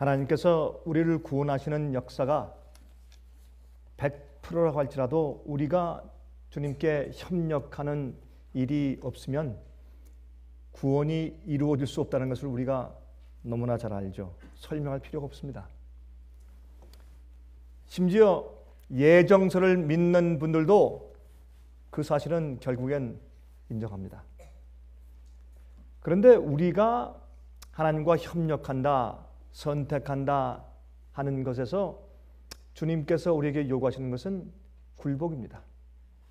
하나님께서 우리를 구원하시는 역사가 100%라고 할지라도 우리가 주님께 협력하는 일이 없으면 구원이 이루어질 수 없다는 것을 우리가 너무나 잘 알죠. 설명할 필요가 없습니다. 심지어 예정설을 믿는 분들도 그 사실은 결국엔 인정합니다. 그런데 우리가 하나님과 협력한다, 선택한다 하는 것에서 주님께서 우리에게 요구하시는 것은 굴복입니다.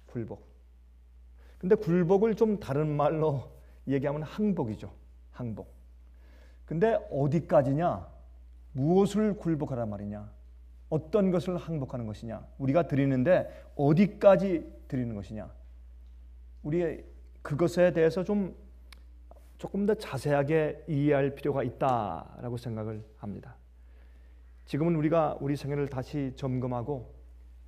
굴복. 근데 굴복을 좀 다른 말로 얘기하면 항복이죠. 항복. 근데 어디까지냐? 무엇을 굴복하란 말이냐? 어떤 것을 항복하는 것이냐? 우리가 드리는데 어디까지 드리는 것이냐? 우리 그것에 대해서 조금 더 자세하게 이해할 필요가 있다라고 생각을 합니다. 지금은 우리가 우리 생애를 다시 점검하고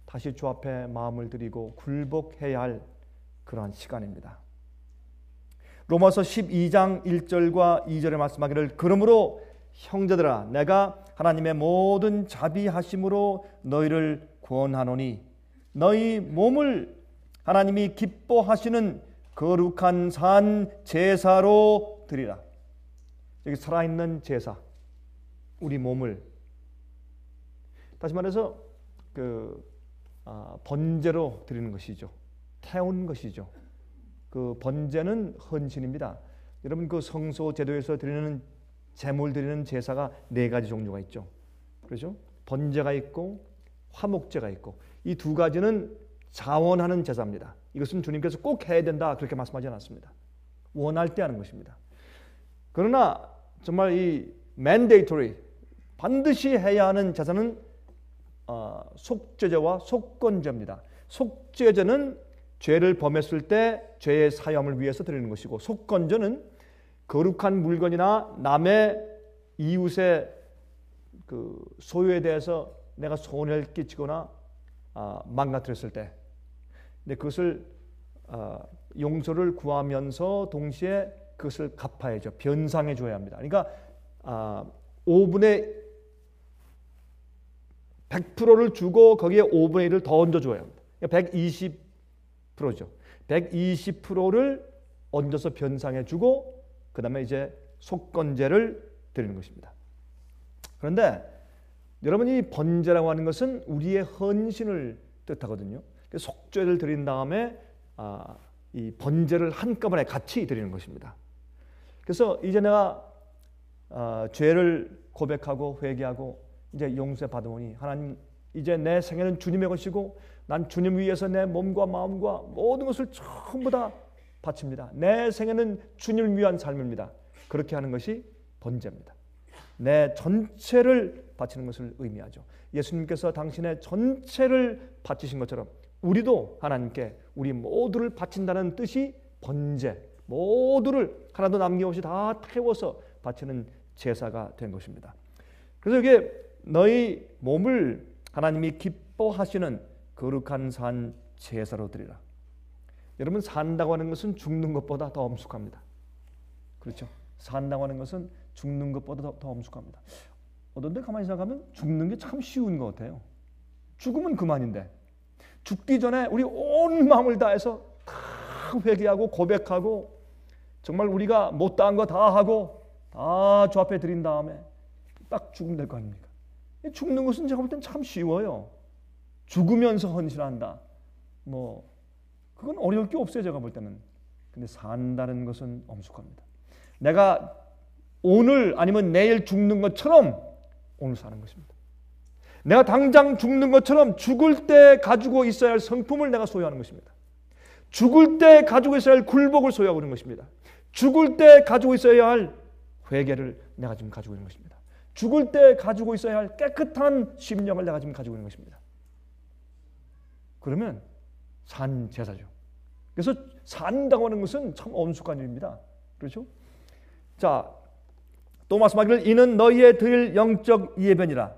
다시 주 앞에 마음을 드리고 굴복해야 할 그러한 시간입니다. 로마서 12장 1절과 2절에 말씀하기를 그러므로 형제들아 내가 하나님의 모든 자비하심으로 너희를 권하노니 너희 몸을 하나님이 기뻐하시는 거룩한 산 제사로 드리라. 여기 살아있는 제사, 우리 몸을 다시 말해서 번제로 드리는 것이죠. 태운 것이죠. 그 번제는 헌신입니다. 여러분 그 성소 제도에서 드리는 제물 드리는 제사가 4가지 종류가 있죠. 그렇죠? 번제가 있고 화목제가 있고 이 2가지는 자원하는 제사입니다. 이것은 주님께서 꼭 해야 된다 그렇게 말씀하지 않았습니다. 원할 때 하는 것입니다. 그러나 정말 이 mandatory 반드시 해야 하는 제사는 속죄제와 속건제입니다. 속죄제는 죄를 범했을 때 죄의 사함을 위해서 드리는 것이고 속건제는 거룩한 물건이나 남의 이웃의 그 소유에 대해서 내가 손해를 끼치거나 망가뜨렸을 때 근데 그것을 용서를 구하면서 동시에 그것을 갚아야죠. 변상해 줘야 합니다. 그러니까 5분의 100%를 주고 거기에 5분의 1을 더 얹어줘야 합니다. 그러니까 120%죠. 120%를 얹어서 변상해 주고 그 다음에 이제 속건제를 드리는 것입니다. 그런데 여러분 이 번제라고 하는 것은 우리의 헌신을 뜻하거든요. 속죄를 드린 다음에 이 번제를 한꺼번에 같이 드리는 것입니다. 그래서 이제 내가 죄를 고백하고 회개하고 이제 용서 받으오니 하나님 이제 내 생애는 주님의 것이고 난 주님 위해서 내 몸과 마음과 모든 것을 전부 다 바칩니다. 내 생애는 주님을 위한 삶입니다. 그렇게 하는 것이 번제입니다. 내 전체를 바치는 것을 의미하죠. 예수님께서 당신의 전체를 바치신 것처럼 우리도 하나님께 우리 모두를 바친다는 뜻이 번제, 모두를 하나도 남김없이 다 태워서 바치는 제사가 된 것입니다. 그래서 이게 너희 몸을 하나님이 기뻐하시는 거룩한 산 제사로 드리라. 여러분 산다고 하는 것은 죽는 것보다 더 엄숙합니다. 그렇죠? 산다고 하는 것은 죽는 것보다 더 엄숙합니다. 어떤 데 가만히 생각하면 죽는 게 참 쉬운 것 같아요. 죽으면 그만인데 죽기 전에 우리 온 마음을 다해서 다 회개하고 고백하고 정말 우리가 못다한 거 다 하고 다 주 앞에 드린 다음에 딱 죽으면 될 거 아닙니까? 죽는 것은 제가 볼 땐 참 쉬워요. 죽으면서 헌신한다. 그건 어려울 게 없어요. 제가 볼 때는. 근데 산다는 것은 엄숙합니다. 내가 오늘 아니면 내일 죽는 것처럼 오늘 사는 것입니다. 내가 당장 죽는 것처럼 죽을 때 가지고 있어야 할 성품을 내가 소유하는 것입니다. 죽을 때 가지고 있어야 할 굴복을 소유하고 있는 것입니다. 죽을 때 가지고 있어야 할 회개를 내가 지금 가지고 있는 것입니다. 죽을 때 가지고 있어야 할 깨끗한 심령을 내가 지금 가지고 있는 것입니다. 그러면 산 제사죠. 그래서 산다고 하는 것은 참 엄숙한 일입니다. 그렇죠? 자, 또 말씀하기를 이는 너희의 드릴 영적 예배니라.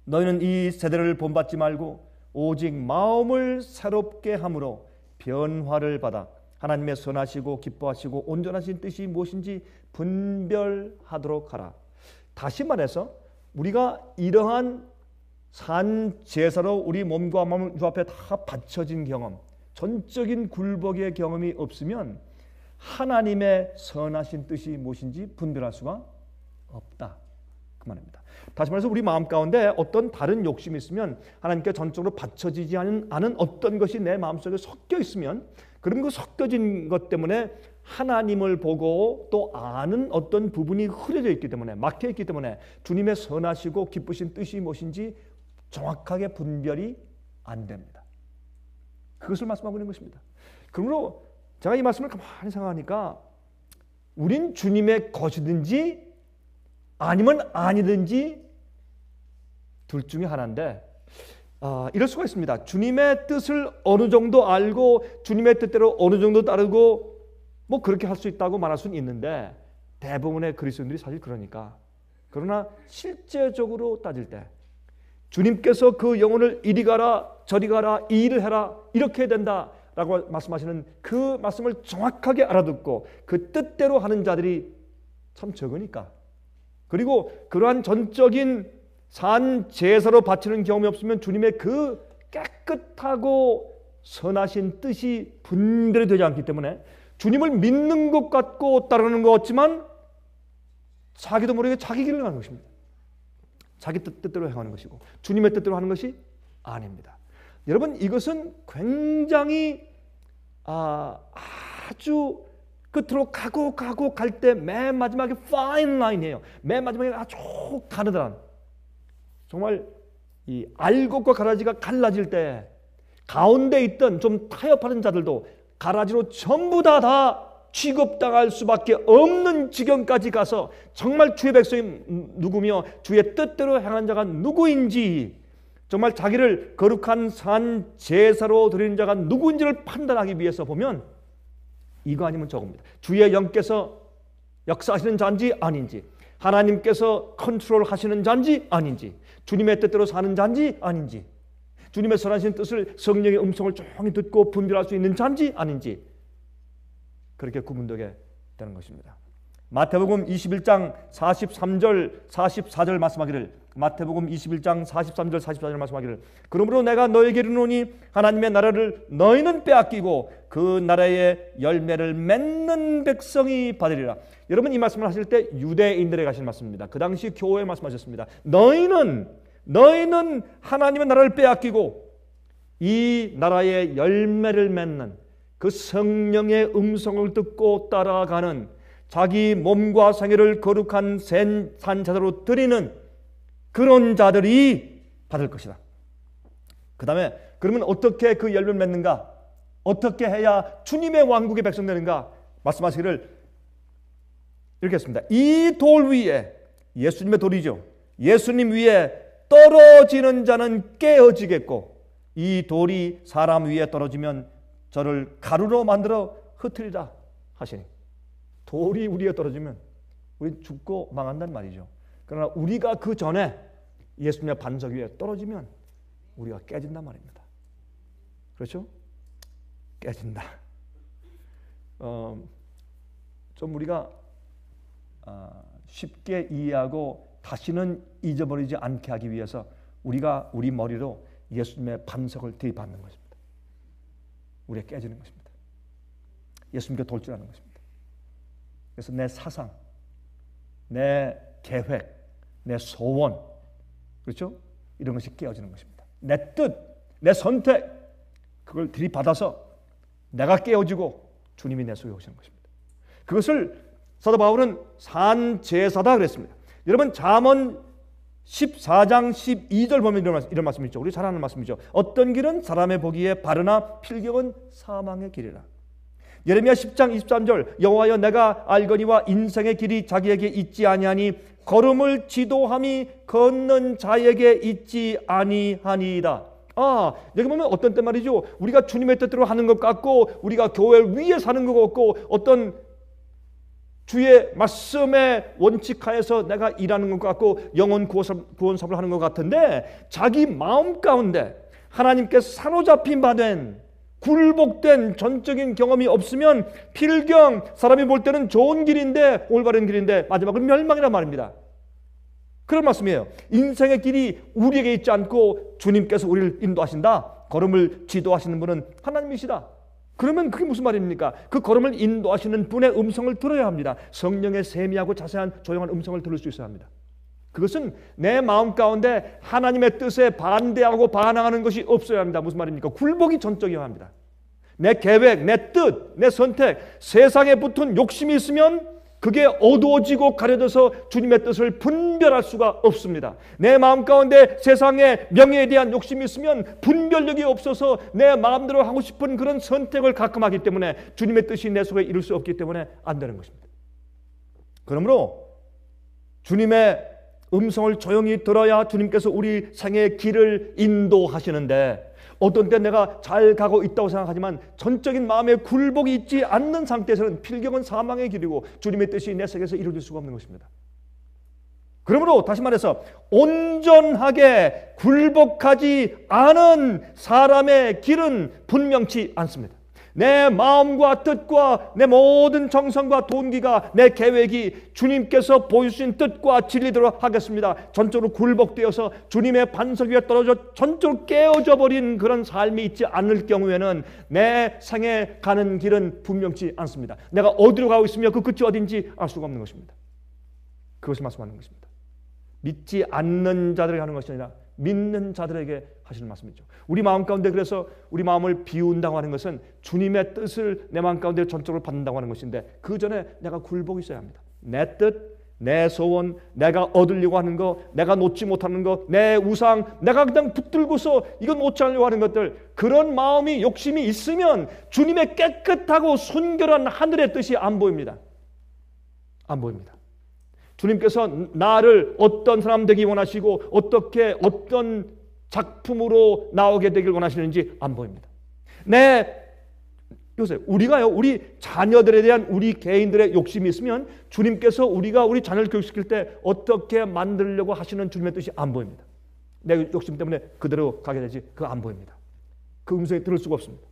너희는 이 세대를 본받지 말고 오직 마음을 새롭게 함으로 변화를 받아 하나님의 선하시고 기뻐하시고 온전하신 뜻이 무엇인지 분별하도록 하라. 다시 말해서 우리가 이러한 산 제사로 우리 몸과 마음을 주 앞에 다 바쳐진 경험, 전적인 굴복의 경험이 없으면 하나님의 선하신 뜻이 무엇인지 분별할 수가 없다, 그 말입니다. 다시 말해서 우리 마음 가운데 어떤 다른 욕심이 있으면, 하나님께 전적으로 바쳐지지 않은 어떤 것이 내 마음속에 섞여 있으면, 그럼 그 섞여진 것 때문에 하나님을 보고 또 아는 어떤 부분이 흐려져 있기 때문에, 막혀 있기 때문에 주님의 선하시고 기쁘신 뜻이 무엇인지 정확하게 분별이 안 됩니다. 그것을 말씀하고 있는 것입니다. 그러므로 제가 이 말씀을 가만히 생각하니까 우린 주님의 것이든지 아니면 아니든지 둘 중에 하나인데, 이럴 수가 있습니다. 주님의 뜻을 어느 정도 알고 주님의 뜻대로 어느 정도 따르고 뭐 그렇게 할 수 있다고 말할 수는 있는데, 대부분의 그리스도인들이 사실 그러니까. 그러나 실제적으로 따질 때 주님께서 그 영혼을 이리 가라 저리 가라 이 일을 해라 이렇게 해야 된다 라고 말씀하시는 그 말씀을 정확하게 알아듣고 그 뜻대로 하는 자들이 참 적으니까, 그리고 그러한 전적인 산 제사로 바치는 경험이 없으면 주님의 그 깨끗하고 선하신 뜻이 분별이 되지 않기 때문에 주님을 믿는 것 같고 따르는 것 같지만 자기도 모르게 자기 길을 가는 것입니다. 자기 뜻대로 행하는 것이고 주님의 뜻대로 하는 것이 아닙니다. 여러분, 이것은 굉장히 아주 끝으로 가고 갈 때 맨 마지막에 파인 라인이에요. 맨 마지막에 아주 가느다란, 정말 이 알곡과 가라지가 갈라질 때 가운데 있던 좀 타협하는 자들도 가라지로 전부 다 취급당할 수밖에 없는 지경까지 가서 정말 주의 백성이 누구며 주의 뜻대로 행한 자가 누구인지, 정말 자기를 거룩한 산 제사로 드리는 자가 누구인지를 판단하기 위해서 보면 이거 아니면 저겁니다. 주의 영께서 역사하시는 자인지 아닌지, 하나님께서 컨트롤 하시는 자인지 아닌지, 주님의 뜻대로 사는 자인지 아닌지, 주님의 선하신 뜻을 성령의 음성을 조용히 듣고 분별할 수 있는 자인지 아닌지, 그렇게 구분되게 되는 것입니다. 마태복음 21장 43절 44절 말씀하기를, 마태복음 21장 43절 44절 말씀하기를, 그러므로 내가 너에게 이르노니 하나님의 나라를 너희는 빼앗기고 그 나라의 열매를 맺는 백성이 받으리라. 여러분, 이 말씀을 하실 때 유대인들에게 하신 말씀입니다. 그 당시 교회에 말씀하셨습니다. 너희는 하나님의 나라를 빼앗기고 이 나라의 열매를 맺는, 그 성령의 음성을 듣고 따라가는, 자기 몸과 생애를 거룩한 산제사로 드리는 그런 자들이 받을 것이다. 그 다음에 그러면 어떻게 그 열매를 맺는가? 어떻게 해야 주님의 왕국의 백성 되는가? 말씀하시기를 이렇게 했습니다. 이 돌 위에, 예수님의 돌이죠, 예수님 위에 떨어지는 자는 깨어지겠고 이 돌이 사람 위에 떨어지면 저를 가루로 만들어 흩으리라 하시니, 돌이 우리에 떨어지면 우리 죽고 망한다는 말이죠. 그러나 우리가 그 전에 예수님의 반석 위에 떨어지면 우리가 깨진단 말입니다. 그렇죠? 깨진다. 좀 우리가 쉽게 이해하고 다시는 잊어버리지 않게 하기 위해서 우리가 우리 머리로 예수님의 반석을 대입하는 것입니다. 우리가 깨지는 것입니다. 예수님께 돌진하는 것입니다. 그래서 내 사상, 내 계획, 내 소원, 그렇죠? 이런 것이 깨어지는 것입니다. 내 뜻, 내 선택, 그걸 들이받아서 내가 깨어지고 주님이 내 속에 오시는 것입니다. 그것을 사도 바울은 산제사다 그랬습니다. 여러분, 잠언 14장 12절 보면 이런 말씀이 있죠. 우리 잘 아는 말씀이죠. 어떤 길은 사람의 보기에 바르나 필경은 사망의 길이라. 예레미야 10장 23절, 여호와여 내가 알거니와 인생의 길이 자기에게 있지 아니하니 걸음을 지도함이 걷는 자에게 있지 아니하니이다. 여기 보면 어떤 때 말이죠, 우리가 주님의 뜻대로 하는 것 같고 우리가 교회 위에 사는 것 같고 어떤 주의 말씀의 원칙하에서 내가 일하는 것 같고 영혼 구원 사업을 하는 것 같은데, 자기 마음 가운데 하나님께 사로잡힌 바 된 굴복된 전적인 경험이 없으면 필경, 사람이 볼 때는 좋은 길인데, 올바른 길인데 마지막은 멸망이란 말입니다. 그런 말씀이에요. 인생의 길이 우리에게 있지 않고 주님께서 우리를 인도하신다. 걸음을 지도하시는 분은 하나님이시다. 그러면 그게 무슨 말입니까? 그 걸음을 인도하시는 분의 음성을 들어야 합니다. 성령의 세미하고 자세한 조용한 음성을 들을 수 있어야 합니다. 그것은 내 마음 가운데 하나님의 뜻에 반대하고 반항하는 것이 없어야 합니다. 무슨 말입니까? 굴복이 전적이어야 합니다. 내 계획, 내 뜻, 내 선택, 세상에 붙은 욕심이 있으면 그게 어두워지고 가려져서 주님의 뜻을 분별할 수가 없습니다. 내 마음 가운데 세상의 명예에 대한 욕심이 있으면 분별력이 없어서 내 마음대로 하고 싶은 그런 선택을 가끔 하기 때문에 주님의 뜻이 내 속에 이룰 수 없기 때문에 안 되는 것입니다. 그러므로 주님의 음성을 조용히 들어야 주님께서 우리 생의 길을 인도하시는데, 어떤 때 내가 잘 가고 있다고 생각하지만 전적인 마음의 굴복이 있지 않는 상태에서는 필경은 사망의 길이고 주님의 뜻이 내 속에서 이루어질 수가 없는 것입니다. 그러므로 다시 말해서 온전하게 굴복하지 않은 사람의 길은 분명치 않습니다. 내 마음과 뜻과 내 모든 정성과 동기가, 내 계획이 주님께서 보여주신 뜻과 진리대로 하겠습니다. 전적으로 굴복되어서 주님의 반석 위에 떨어져 전적으로 깨어져 버린 그런 삶이 있지 않을 경우에는 내 생에 가는 길은 분명치 않습니다. 내가 어디로 가고 있으며 그 끝이 어딘지 알 수가 없는 것입니다. 그것을 말씀하는 것입니다. 믿지 않는 자들에게 하는 것이 아니라 믿는 자들에게 하시는 말씀이죠. 우리 마음 가운데, 그래서 우리 마음을 비운다고 하는 것은 주님의 뜻을 내 마음 가운데 전적으로 받는다고 하는 것인데, 그 전에 내가 굴복이 있어야 합니다. 내 뜻, 내 소원, 내가 얻으려고 하는 거, 내가 놓지 못하는 거, 내 우상, 내가 그냥 붙들고서 이건 놓지 않으려고 하는 것들, 그런 마음이, 욕심이 있으면 주님의 깨끗하고 순결한 하늘의 뜻이 안 보입니다. 안 보입니다. 주님께서 나를 어떤 사람 되기 원하시고 어떻게 어떤 작품으로 나오게 되길 원하시는지 안 보입니다. 요새 우리가요, 우리 자녀들에 대한 우리 개인들의 욕심이 있으면 주님께서 우리가 우리 자녀를 교육시킬 때 어떻게 만들려고 하시는 주님의 뜻이 안 보입니다. 내 욕심 때문에 그대로 가게 되지, 그거 안 보입니다. 그 음성이 들을 수가 없습니다.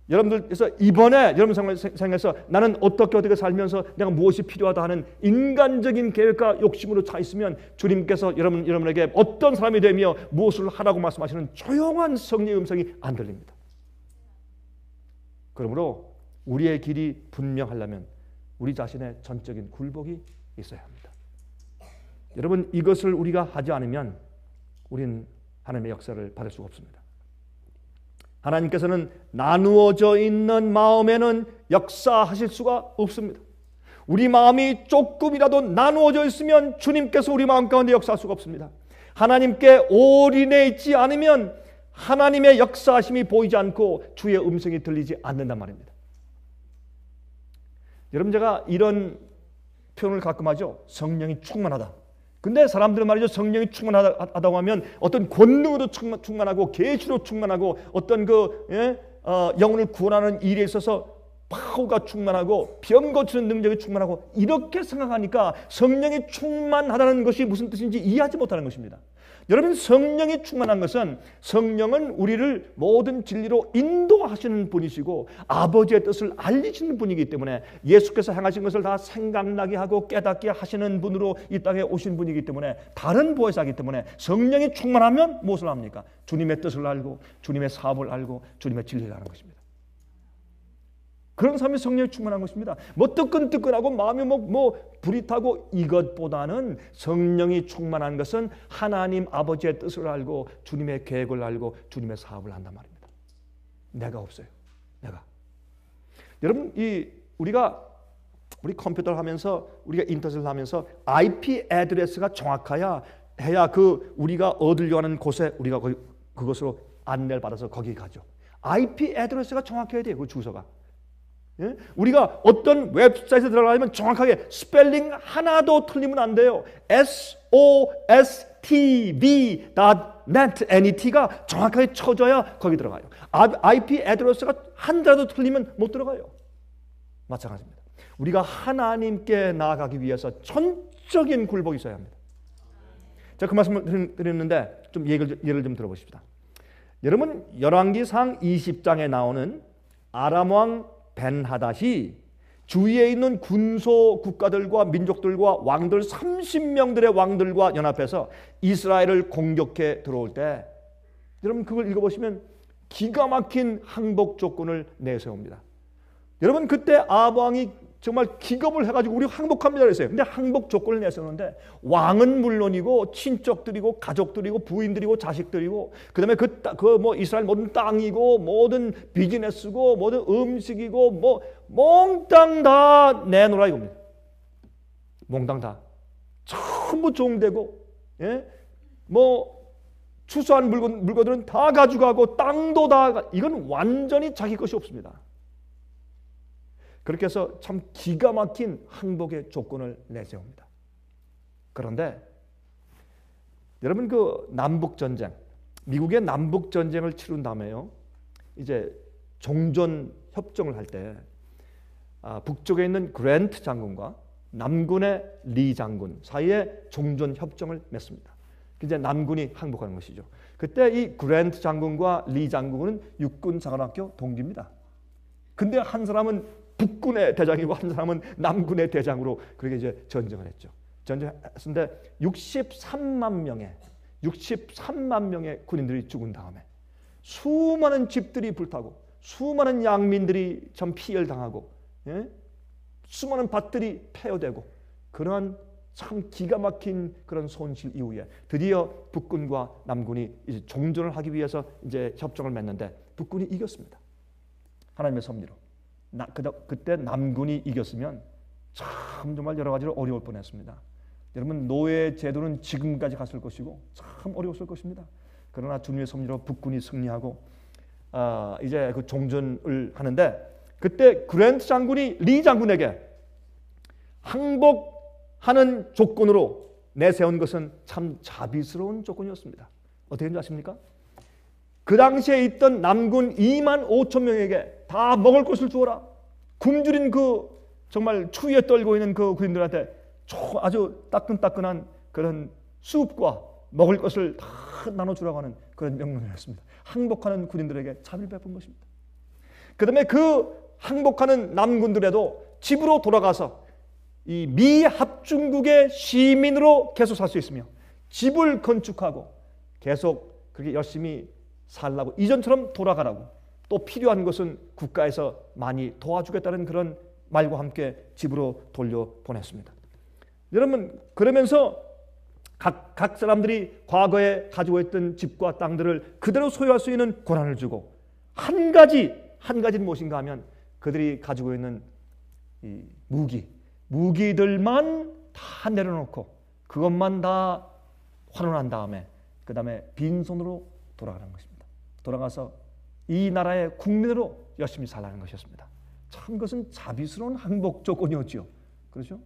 여러분들께서 이번에 여러분 생에서 나는 어떻게 살면서 내가 무엇이 필요하다 하는 인간적인 계획과 욕심으로 차 있으면 주님께서 여러분에게 어떤 사람이 되며 무엇을 하라고 말씀하시는 조용한 성령의 음성이 안 들립니다. 그러므로 우리의 길이 분명하려면 우리 자신의 전적인 굴복이 있어야 합니다. 여러분, 이것을 우리가 하지 않으면 우리는 하나님의 역사를 받을 수가 없습니다. 하나님께서는 나누어져 있는 마음에는 역사하실 수가 없습니다. 우리 마음이 조금이라도 나누어져 있으면 주님께서 우리 마음 가운데 역사할 수가 없습니다. 하나님께 올인해 있지 않으면 하나님의 역사하심이 보이지 않고 주의 음성이 들리지 않는단 말입니다. 여러분, 제가 이런 표현을 가끔 하죠. 성령이 충만하다. 근데 사람들은 말이죠, 성령이 충만하다고 하면 어떤 권능으로 충만하고 계시로 충만하고 어떤 영혼을 구원하는 일에 있어서 파워가 충만하고 병 고치는 능력이 충만하고, 이렇게 생각하니까 성령이 충만하다는 것이 무슨 뜻인지 이해하지 못하는 것입니다. 여러분, 성령이 충만한 것은, 성령은 우리를 모든 진리로 인도하시는 분이시고 아버지의 뜻을 알리시는 분이기 때문에 예수께서 행하신 것을 다 생각나게 하고 깨닫게 하시는 분으로 이 땅에 오신 분이기 때문에, 다른 보혜사이기 때문에 성령이 충만하면 무엇을 합니까? 주님의 뜻을 알고 주님의 사업을 알고 주님의 진리를 아는 것입니다. 그런 사람이 성령이 충만한 것입니다. 뜨끈뜨끈하고 마음이 불이 타고, 이것보다는 성령이 충만한 것은 하나님 아버지의 뜻을 알고 주님의 계획을 알고 주님의 사업을 한단 말입니다. 내가 없어요. 내가. 여러분, 우리 컴퓨터를 하면서, 우리가 인터넷을 하면서 IP 애드레스가 정확해야 우리가 얻으려고 하는 곳에 우리가 그것으로 안내를 받아서 거기 가죠. IP 애드레스가 정확해야 돼요. 그 주소가. 예? 우리가 어떤 웹사이트에 들어가려면 정확하게 스펠링 하나도 틀리면 안 돼요. sostv.net.net가 정확하게 쳐져야 거기 들어가요. IP 애드레스가 한 자라도 틀리면 못 들어가요. 마찬가지입니다. 우리가 하나님께 나아가기 위해서 전적인 굴복이 있어야 합니다. 제가 그 말씀을 드렸는데 좀 예를 좀 들어보십시다. 여러분, 열왕기상 20장에 나오는 아람 왕 벤하닷이 주위에 있는 군소 국가들과 민족들과 왕들 30명들의 왕들과 연합해서 이스라엘을 공격해 들어올 때 여러분 그걸 읽어보시면 기가 막힌 항복 조건을 내세웁니다. 여러분 그때 아합 왕이 정말 기겁을 해가지고 우리 항복합니다 그랬어요. 근데 항복 조건을 내세우는데 왕은 물론이고 친척들이고 가족들이고 부인들이고 자식들이고 그다음에 뭐 이스라엘 모든 땅이고 모든 비즈니스고 모든 음식이고 뭐 몽땅 다 내놓으라 이겁니다. 몽땅 다 전부 종되고 예? 뭐 추수한 물건들은 다 가져가고 땅도 다 이건 완전히 자기 것이 없습니다. 그렇게 해서 참 기가 막힌 항복의 조건을 내세웁니다. 그런데 여러분 그 남북전쟁, 미국의 남북전쟁을 치룬 다음에요. 이제 종전 협정을 할 때 북쪽에 있는 그랜트 장군과 남군의 리 장군 사이에 종전 협정을 맺습니다. 이제 남군이 항복하는 것이죠. 그때 이 그랜트 장군과 리 장군은 육군 사관학교 동기입니다. 근데 한 사람은 북군의 대장이고 한 사람은 남군의 대장으로 그렇게 이제 전쟁을 했죠. 전쟁했는데 63만 명의 군인들이 죽은 다음에 수많은 집들이 불타고 수많은 양민들이 참 피해를 당하고 예? 수많은 밭들이 폐허되고 그러한 참 기가 막힌 그런 손실 이후에 드디어 북군과 남군이 이제 종전을 하기 위해서 이제 협정을 맺는데 북군이 이겼습니다. 하나님의 섭리로. 그때 남군이 이겼으면 참 정말 여러 가지로 어려울 뻔했습니다. 여러분 노예 제도는 지금까지 갔을 것이고 참 어려웠을 것입니다. 그러나 주님의 섭리로 북군이 승리하고 이제 그 종전을 하는데 그때 그랜트 장군이 리 장군에게 항복하는 조건으로 내세운 것은 참 자비스러운 조건이었습니다. 어떻게 된지 아십니까? 그 당시에 있던 남군 2만 5천 명에게 다 먹을 것을 주어라. 굶주린 그 정말 추위에 떨고 있는 그 군인들한테 아주 따끈따끈한 그런 수up과 먹을 것을 다 나눠주라고 하는 그런 명령이었습니다. 항복하는 군인들에게 자비를 베푼 것입니다. 그 다음에 그 항복하는 남군들에도 집으로 돌아가서 이 미합중국의 시민으로 계속 살 수 있으며 집을 건축하고 계속 그렇게 열심히 살라고 이전처럼 돌아가라고 또 필요한 것은 국가에서 많이 도와주겠다는 그런 말과 함께 집으로 돌려보냈습니다. 여러분 그러면서 각 사람들이 과거에 가지고 있던 집과 땅들을 그대로 소유할 수 있는 권한을 주고 한 가지는 무엇인가 하면 그들이 가지고 있는 이 무기들만 다 내려놓고 그것만 다 환원한 다음에 그 다음에 빈손으로 돌아가는 것입니다. 돌아가서 이 나라의 국민으로 열심히 살라는 것이었습니다. 참 그것은 자비스러운 항복 조건이었죠. 그렇죠?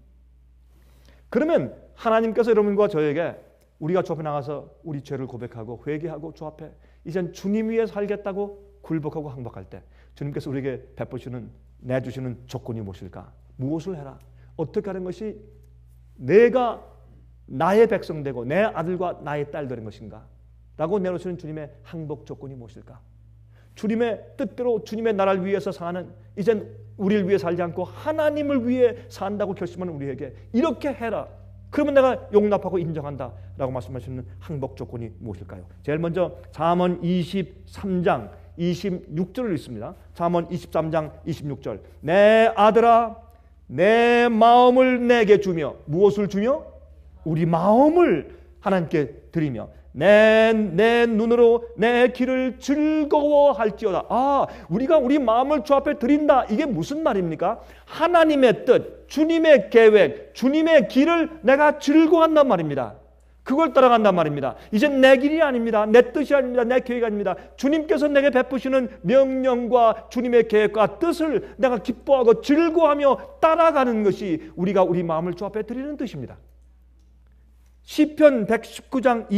그러면 하나님께서 여러분과 저에게 우리가 주 앞에 나가서 우리 죄를 고백하고 회개하고 주 앞에 이젠 주님 위에 살겠다고 굴복하고 항복할 때 주님께서 우리에게 베푸시는 내주시는 조건이 무엇일까? 무엇을 해라? 어떻게 하는 것이 내가 나의 백성 되고 내 아들과 나의 딸 되는 것인가? 라고 내놓으시는 주님의 항복 조건이 무엇일까? 주님의 뜻대로 주님의 나라를 위해서 사는 이젠 우리를 위해 살지 않고 하나님을 위해 산다고 결심하는 우리에게 이렇게 해라. 그러면 내가 용납하고 인정한다 라고 말씀하시는 항복 조건이 무엇일까요? 제일 먼저 잠언 23장 26절을 읽습니다. 잠언 23장 26절 내 아들아 내 마음을 내게 주며 무엇을 주며? 우리 마음을 하나님께 드리며 내 눈으로 내 길을 즐거워할지어다. 우리가 우리 마음을 주 앞에 드린다. 이게 무슨 말입니까? 하나님의 뜻, 주님의 계획, 주님의 길을 내가 즐거워한단 말입니다. 그걸 따라간단 말입니다. 이젠 내 길이 아닙니다. 내 뜻이 아닙니다. 내 계획이 아닙니다. 주님께서 내게 베푸시는 명령과 주님의 계획과 뜻을 내가 기뻐하고 즐거워하며 따라가는 것이 우리가 우리 마음을 주 앞에 드리는 뜻입니다. 시편 119장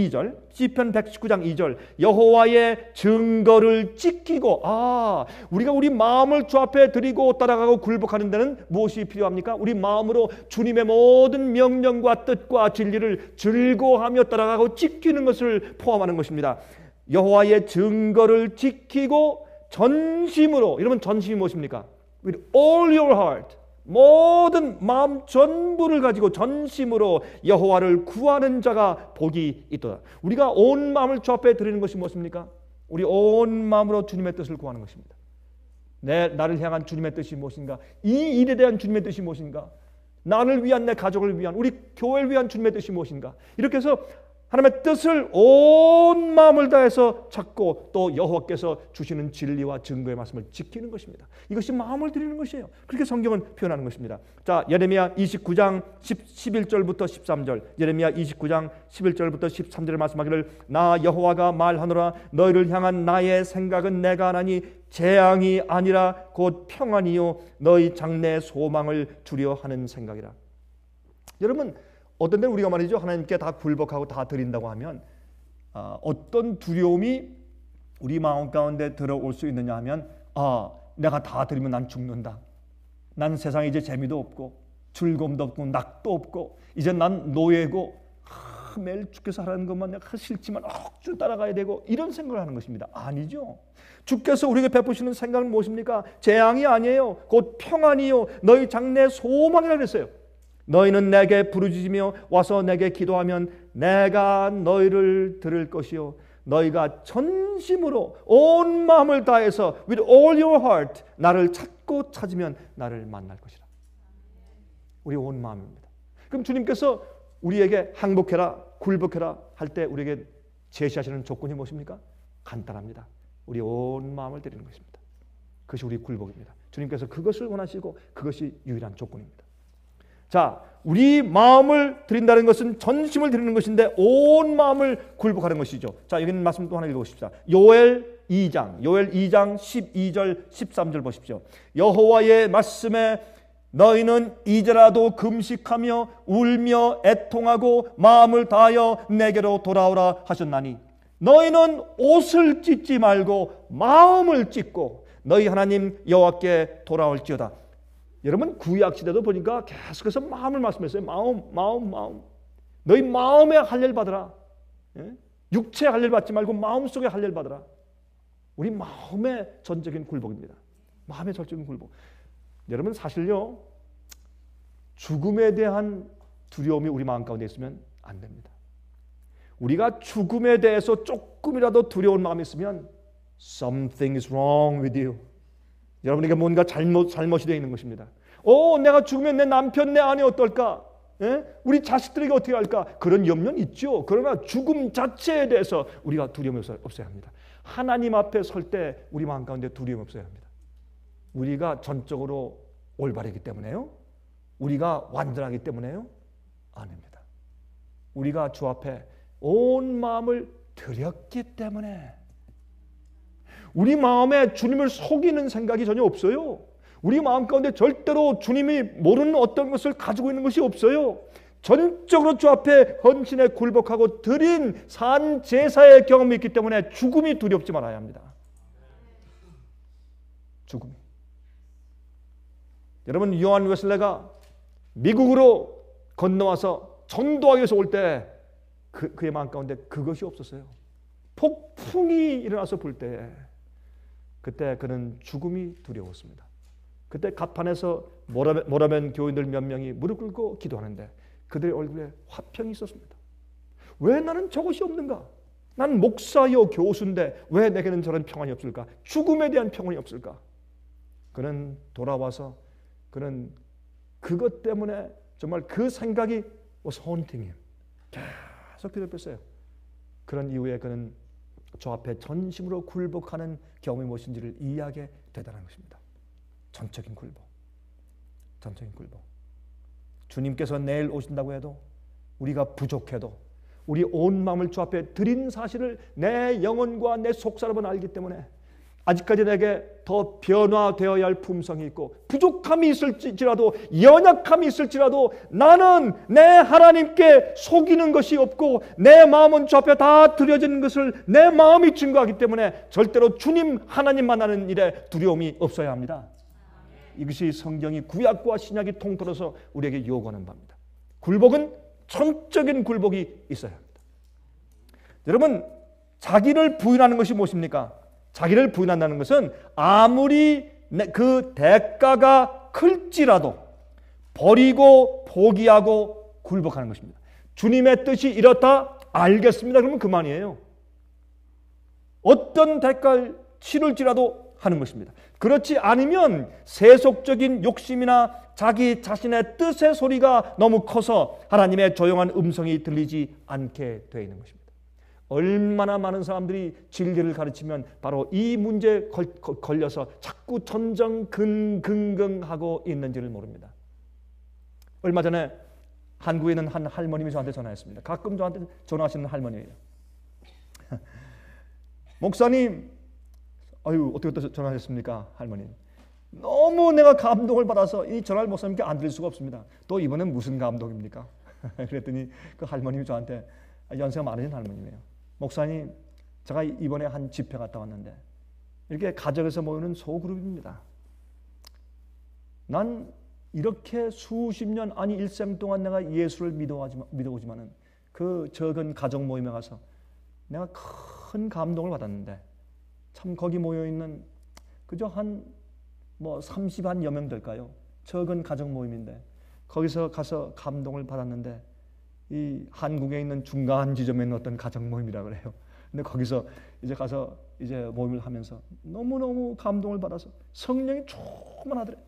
2절 여호와의 증거를 지키고 우리가 우리 마음을 주 앞에 드리고 따라가고 굴복하는 데는 무엇이 필요합니까? 우리 마음으로 주님의 모든 명령과 뜻과 진리를 즐거워하며 따라가고 지키는 것을 포함하는 것입니다. 여호와의 증거를 지키고 전심으로, 여러분 전심이 무엇입니까? With all your heart, 모든 마음 전부를 가지고 전심으로 여호와를 구하는 자가 복이 있도다. 우리가 온 마음을 주 앞에 드리는 것이 무엇입니까? 우리 온 마음으로 주님의 뜻을 구하는 것입니다. 나를 향한 주님의 뜻이 무엇인가? 이 일에 대한 주님의 뜻이 무엇인가? 나를 위한, 내 가족을 위한, 우리 교회를 위한 주님의 뜻이 무엇인가? 이렇게 해서 하나님의 뜻을 온 마음을 다해서 찾고 또 여호와께서 주시는 진리와 증거의 말씀을 지키는 것입니다. 이것이 마음을 드리는 것이에요. 그렇게 성경은 표현하는 것입니다. 자, 예레미야 29장 11절부터 13절, 예레미야 29장 11절부터 13절의 말씀하기를 나 여호와가 말하노라 너희를 향한 나의 생각은 내가 하나니 재앙이 아니라 곧 평안이요 너희 장래의 소망을 주려 하는 생각이라. 여러분, 어떤 때는 우리가 말이죠, 하나님께 다 굴복하고 다 드린다고 하면 어떤 두려움이 우리 마음 가운데 들어올 수 있느냐 하면 내가 다 드리면 난 죽는다. 난 세상에 이제 재미도 없고 즐거움도 없고 낙도 없고 이제 난 노예고 매일 주께서 하라는 것만 내가 싫지만 억지로 따라가야 되고 이런 생각을 하는 것입니다. 아니죠. 주께서 우리에게 베푸시는 생각은 무엇입니까? 재앙이 아니에요. 곧 평안이요 너희 장래의 소망이라 그랬어요. 너희는 내게 부르짖으며 와서 내게 기도하면 내가 너희를 들을 것이요 너희가 전심으로 온 마음을 다해서 with all your heart 나를 찾고 찾으면 나를 만날 것이라. 우리 온 마음입니다. 그럼 주님께서 우리에게 항복해라 굴복해라 할 때 우리에게 제시하시는 조건이 무엇입니까? 간단합니다. 우리 온 마음을 드리는 것입니다. 그것이 우리 굴복입니다. 주님께서 그것을 원하시고 그것이 유일한 조건입니다. 자, 우리 마음을 드린다는 것은 전심을 드리는 것인데 온 마음을 굴복하는 것이죠. 자, 여기는 말씀 또 하나 읽어보십시다. 요엘 2장 12절 13절 보십시오. 여호와의 말씀에 너희는 이제라도 금식하며 울며 애통하고 마음을 다하여 내게로 돌아오라 하셨나니 너희는 옷을 찢지 말고 마음을 찢고 너희 하나님 여호와께 돌아올지어다. 여러분 구약 시대도 보니까 계속해서 마음을 말씀했어요. 마음. 너희 마음에 할례를 받으라. 육체에 할례를 받지 말고 마음속에 할례를 받으라. 우리 마음의 전적인 굴복입니다. 마음의 전적인 굴복. 여러분 사실요 죽음에 대한 두려움이 우리 마음 가운데 있으면 안 됩니다. 우리가 죽음에 대해서 조금이라도 두려운 마음이 있으면 something is wrong with you. 여러분에게 뭔가 잘못이 되어 있는 것입니다. 내가 죽으면 내 남편, 내 아내 어떨까? 우리 자식들에게 어떻게 할까? 그런 염려는 있죠. 그러나 죽음 자체에 대해서 우리가 두려움이 없어야 합니다. 하나님 앞에 설 때 우리 마음 가운데 두려움이 없어야 합니다. 우리가 전적으로 올바르기 때문에요? 우리가 완전하기 때문에요? 아닙니다. 우리가 주 앞에 온 마음을 드렸기 때문에 우리 마음에 주님을 속이는 생각이 전혀 없어요. 우리 마음 가운데 절대로 주님이 모르는 어떤 것을 가지고 있는 것이 없어요. 전적으로 주 앞에 헌신에 굴복하고 드린 산 제사의 경험이 있기 때문에 죽음이 두렵지 말아야 합니다. 죽음. 여러분 요한 웨슬레가 미국으로 건너와서 전도하기 위해서 올 때 그의 마음 가운데 그것이 없었어요. 폭풍이 일어나서 불 때 그때 그는 죽음이 두려웠습니다. 그때 갑판에서 모라멘 교인들 몇 명이 무릎 꿇고 기도하는데 그들의 얼굴에 화평이 있었습니다. 왜 나는 저것이 없는가? 난 목사요 교수인데 왜 내게는 저런 평안이 없을까? 죽음에 대한 평안이 없을까? 그는 돌아와서 그는 그것 때문에 정말 그 생각이 was haunting him. 계속 괴롭혔어요. 그런 이후에 그는 저 앞에 전심으로 굴복하는 경험이 무엇인지를 이해하게 되다는 것입니다. 전적인 굴복. 전적인 굴복. 주님께서 내일 오신다고 해도 우리가 부족해도 우리 온 마음을 주 앞에 드린 사실을 내 영혼과 내 속사람은 알기 때문에 아직까지 내게 더 변화되어야 할 품성이 있고 부족함이 있을지라도 연약함이 있을지라도 나는 내 하나님께 속이는 것이 없고 내 마음은 주 앞에 다 드려지는 것을 내 마음이 증거하기 때문에 절대로 주님 하나님 만나는 일에 두려움이 없어야 합니다. 이것이 성경이 구약과 신약이 통틀어서 우리에게 요구하는 바입니다. 굴복은 전적인 굴복이 있어야 합니다. 여러분 자기를 부인하는 것이 무엇입니까? 자기를 부인한다는 것은 아무리 그 대가가 클지라도 버리고 포기하고 굴복하는 것입니다. 주님의 뜻이 이렇다, 알겠습니다. 그러면 그만이에요. 어떤 대가를 치를지라도 하는 것입니다. 그렇지 않으면 세속적인 욕심이나 자기 자신의 뜻의 소리가 너무 커서 하나님의 조용한 음성이 들리지 않게 되어 있는 것입니다. 얼마나 많은 사람들이 진리를 가르치면 바로 이 문제에 걸려서 자꾸 전전긍긍하고 있는지를 모릅니다. 얼마 전에 한국에 있는 한 할머님이 저한테 전화했습니다. 가끔 저한테 전화하시는 할머니예요. 목사님, 어떻게 또 전화하셨습니까? 할머님. 너무 내가 감동을 받아서 이 전화를 목사님께 안 드릴 수가 없습니다. 또 이번엔 무슨 감동입니까? 그랬더니 그 할머님이 저한테, 연세가 많으신 할머님이에요. 목사님, 제가 이번에 한 집회 갔다 왔는데 이렇게 가정에서 모이는 소그룹입니다. 난 이렇게 수십 년, 아니 일생 동안 내가 예수를 믿어오지만은 그 적은 가정 모임에 가서 내가 큰 감동을 받았는데, 참 거기 모여있는 그저 한 30여 명 될까요? 적은 가정 모임인데 거기서 가서 감동을 받았는데, 이 한국에 있는 중간 지점에 있는 어떤 가정 모임이라 그래요. 근데 거기서 이제 가서 이제 모임을 하면서 너무너무 감동을 받아서 성령이 충만하더래.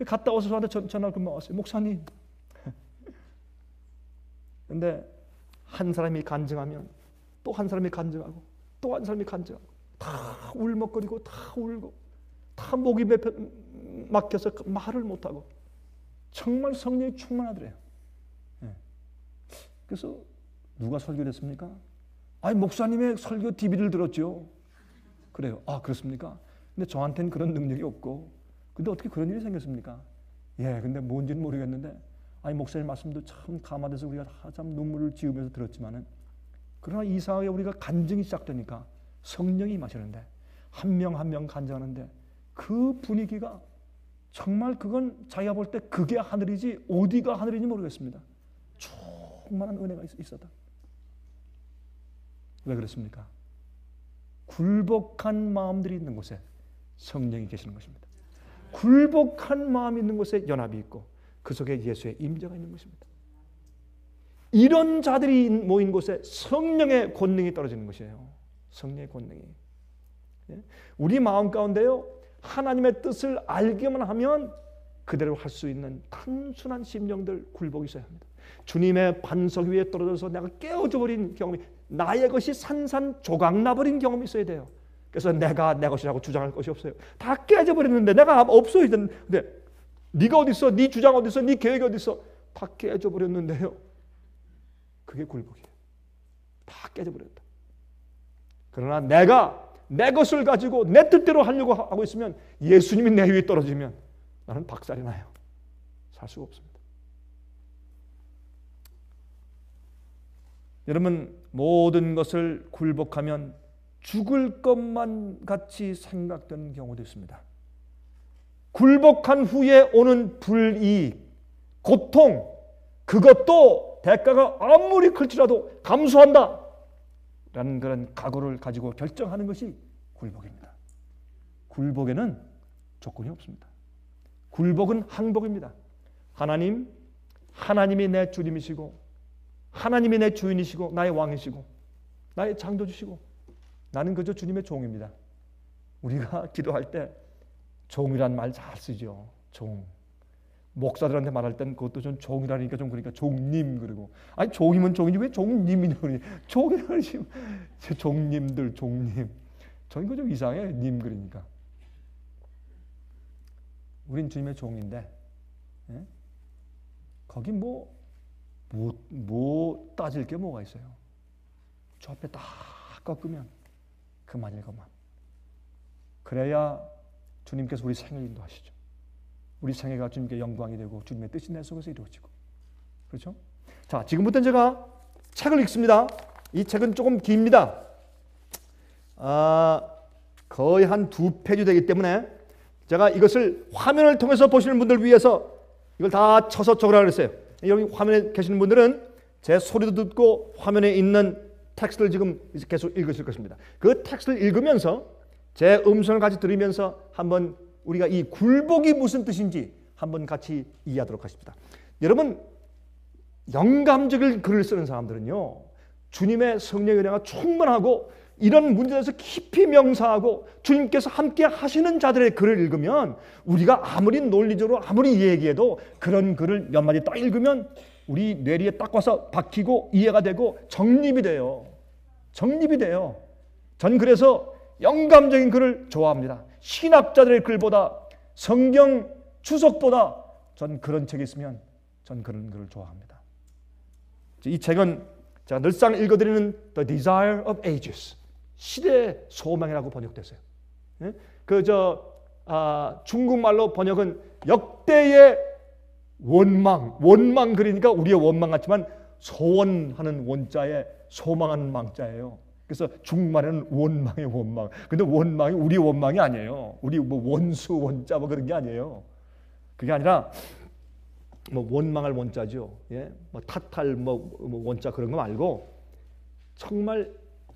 갔다 와서 저한테 전화를 금방 왔어요. 목사님. 근데 한 사람이 간증하면 또 한 사람이 간증하고 또 한 사람이 간증하고 다 울먹거리고 다 울고 다 목이 막혀서 말을 못하고 정말 성령이 충만하더래요. 그래서 누가 설교를 했습니까? 아니 목사님의 설교 DVD를 들었죠. 그래요. 아 그렇습니까? 근데 저한테는 그런 능력이 없고, 근데 어떻게 그런 일이 생겼습니까? 예, 근데 뭔지는 모르겠는데, 아니 목사님 말씀도 참 감화돼서 우리가 참 눈물을 지으면서 들었지만은, 그러나 이상하게 우리가 간증이 시작되니까 성령이 임하시는데, 한 명 한 명 간증하는데 그 분위기가 정말, 그건 자기가 볼 때 그게 하늘이지 어디가 하늘인지 모르겠습니다. 충만한 은혜가 있었다. 왜 그렇습니까? 굴복한 마음들이 있는 곳에 성령이 계시는 것입니다. 굴복한 마음이 있는 곳에 연합이 있고 그 속에 예수의 임재가 있는 것입니다. 이런 자들이 모인 곳에 성령의 권능이 떨어지는 것이에요. 성령의 권능이. 우리 마음 가운데요, 하나님의 뜻을 알기만 하면 그대로 할 수 있는 단순한 심령들, 굴복이 있어야 합니다. 주님의 반석 위에 떨어져서 내가 깨어져 버린 경험이, 나의 것이 산산조각 나버린 경험이 있어야 돼요. 그래서 내가 내 것이라고 주장할 것이 없어요. 다 깨져 버렸는데 내가 없어야 되는데, 네가 어디 있어? 네 주장 어디 있어? 네 계획이 어디 있어? 다 깨져 버렸는데요. 그게 굴복이에요. 다 깨져 버렸다. 그러나 내가 내 것을 가지고 내 뜻대로 하려고 하고 있으면, 예수님이 내 위에 떨어지면 나는 박살이 나요. 살 수가 없습니다. 여러분, 모든 것을 굴복하면 죽을 것만 같이 생각되는 경우도 있습니다. 굴복한 후에 오는 불이익, 고통, 그것도 대가가 아무리 클지라도 감수한다 라는 그런 각오를 가지고 결정하는 것이 굴복입니다. 굴복에는 조건이 없습니다. 굴복은 항복입니다. 하나님이 내 주님이시고, 하나님이 내 주인이시고, 나의 왕이시고, 나의 창조주시고, 나는 그저 주님의 종입니다. 우리가 기도할 때 종이란 말 잘 쓰죠. 종. 목사들한테 말할 땐 그것도 좀 종이라니까 좀 그러니까 종님 그러고, 아니 종이면 종이지 왜 종님이냐 그러니, 종이라니 종님들 종님. 저는 그거 좀 이상해, 님 그러니까. 우린 주님의 종인데, 예? 거기 뭐 따질 게 뭐가 있어요? 저 앞에 딱 꺾으면 그만일 것만. 그래야 주님께서 우리 생을 인도하시죠. 우리 생애가 주님께 영광이 되고 주님의 뜻이 내 속에서 이루어지고. 그렇죠? 자, 지금부터 제가 책을 읽습니다. 이 책은 조금 깁니다. 거의 한 2페이지 되기 때문에 제가 이것을 화면을 통해서 보시는 분들 위해서 이걸 다 쳐서 적으라 그랬어요. 여기 화면에 계시는 분들은 제 소리도 듣고 화면에 있는 텍스트를 지금 계속 읽으실 것입니다. 그 텍스트를 읽으면서 제 음성을 같이 들으면서 한번 우리가 이 굴복이 무슨 뜻인지 한번 같이 이해하도록 하십니다. 여러분, 영감적인 글을 쓰는 사람들은요, 주님의 성령의 은혜가 충만하고 이런 문제에 대해서 깊이 명사하고 주님께서 함께 하시는 자들의 글을 읽으면, 우리가 아무리 논리적으로 아무리 얘기해도 그런 글을 몇 마디 딱 읽으면 우리 뇌리에 딱 와서 박히고 이해가 되고 정립이 돼요. 정립이 돼요. 전 그래서 영감적인 글을 좋아합니다. 신학자들의 글보다, 성경 주석보다 전 그런 책이 있으면 전 그런 글을 좋아합니다. 이 책은 제가 늘상 읽어드리는 The Desire of Ages, 시대의 소망이라고 번역됐어요. 중국말로 번역은 역대의 원망 그러니까 우리의 원망 같지만 소원하는 원자에 소망하는 망자예요. 그래서 중국말에는 원망의 원망. 근데 원망이 우리 원망이 아니에요. 우리 뭐 원수 원자 뭐 그런 게 아니에요. 그게 아니라 뭐 원망할 원자죠. 예, 뭐 탓할 뭐 원자 그런 거 말고 정말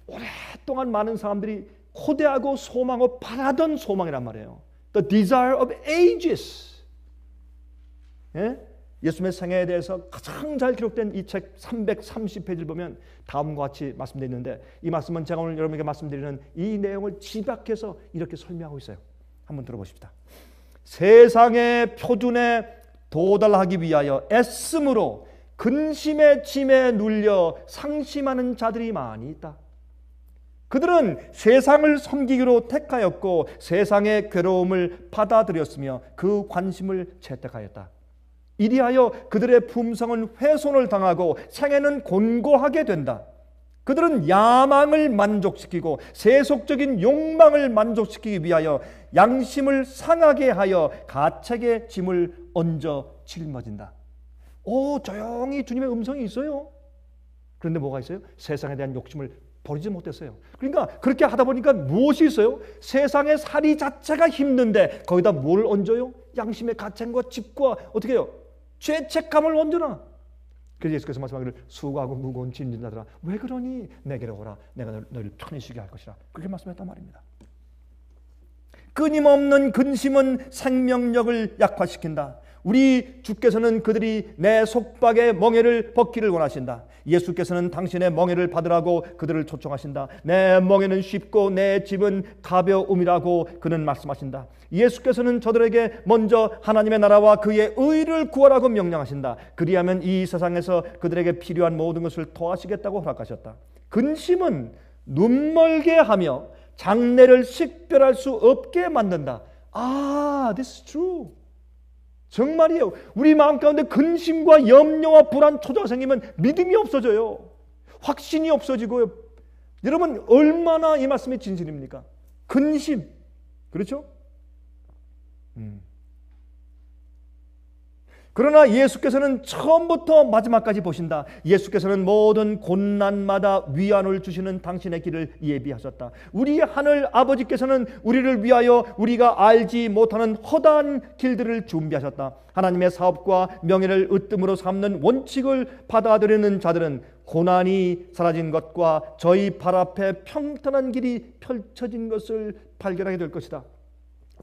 오랫동안 많은 사람들이 고대하고 소망하고 바라던 소망이란 말이에요. The desire of ages. 예? 예수님의 생애에 대해서 가장 잘 기록된 이 책 330페이지를 보면 다음과 같이 말씀되어 있는데, 이 말씀은 제가 오늘 여러분에게 말씀드리는 이 내용을 집약해서 이렇게 설명하고 있어요. 한번 들어보십시다. 세상의 표준에 도달하기 위하여 애씀으로 근심의 짐에 눌려 상심하는 자들이 많이 있다. 그들은 세상을 섬기기로 택하였고 세상의 괴로움을 받아들였으며 그 관심을 채택하였다. 이리하여 그들의 품성은 훼손을 당하고 생애는 곤고하게 된다. 그들은 야망을 만족시키고 세속적인 욕망을 만족시키기 위하여 양심을 상하게 하여 가책의 짐을 얹어 짊어진다. 조용히 주님의 음성이 있어요. 그런데 뭐가 있어요? 세상에 대한 욕심을 버리지 못했어요. 그러니까 그렇게 하다 보니까 무엇이 있어요? 세상의 살이 자체가 힘든데 거기다 뭘 얹어요? 양심의 가책과 집과 어떻게 해요? 죄책감을 얹어놔. 그래서 예수께서 말씀하기를 수고하고 무거운 짐진 자들아 왜 그러니 내게로 오라 내가 너를 편히 쉬게 할 것이라. 그렇게 말씀했단 말입니다. 끊임없는 근심은 생명력을 약화시킨다. 우리 주께서는 그들이 내 속박의 멍에를 벗기를 원하신다. 예수께서는 당신의 멍에를 받으라고 그들을 초청하신다. 내 멍에는 쉽고 내 짐은 가벼움이라고 그는 말씀하신다. 예수께서는 저들에게 먼저 하나님의 나라와 그의 의를 구하라고 명령하신다. 그리하면 이 세상에서 그들에게 필요한 모든 것을 더하시겠다고 허락하셨다. 근심은 눈멀게 하며 장래를 식별할 수 없게 만든다. This is true. 정말이에요. 우리 마음 가운데 근심과 염려와 불안, 초조가 생기면 믿음이 없어져요. 확신이 없어지고요. 여러분 얼마나 이 말씀이 진실입니까? 근심. 그렇죠? 그러나 예수께서는 처음부터 마지막까지 보신다. 예수께서는 모든 고난마다 위안을 주시는 당신의 길을 예비하셨다. 우리 하늘 아버지께서는 우리를 위하여 우리가 알지 못하는 허다한 길들을 준비하셨다. 하나님의 사업과 명예를 으뜸으로 삼는 원칙을 받아들이는 자들은 고난이 사라진 것과 저희 발 앞에 평탄한 길이 펼쳐진 것을 발견하게 될 것이다.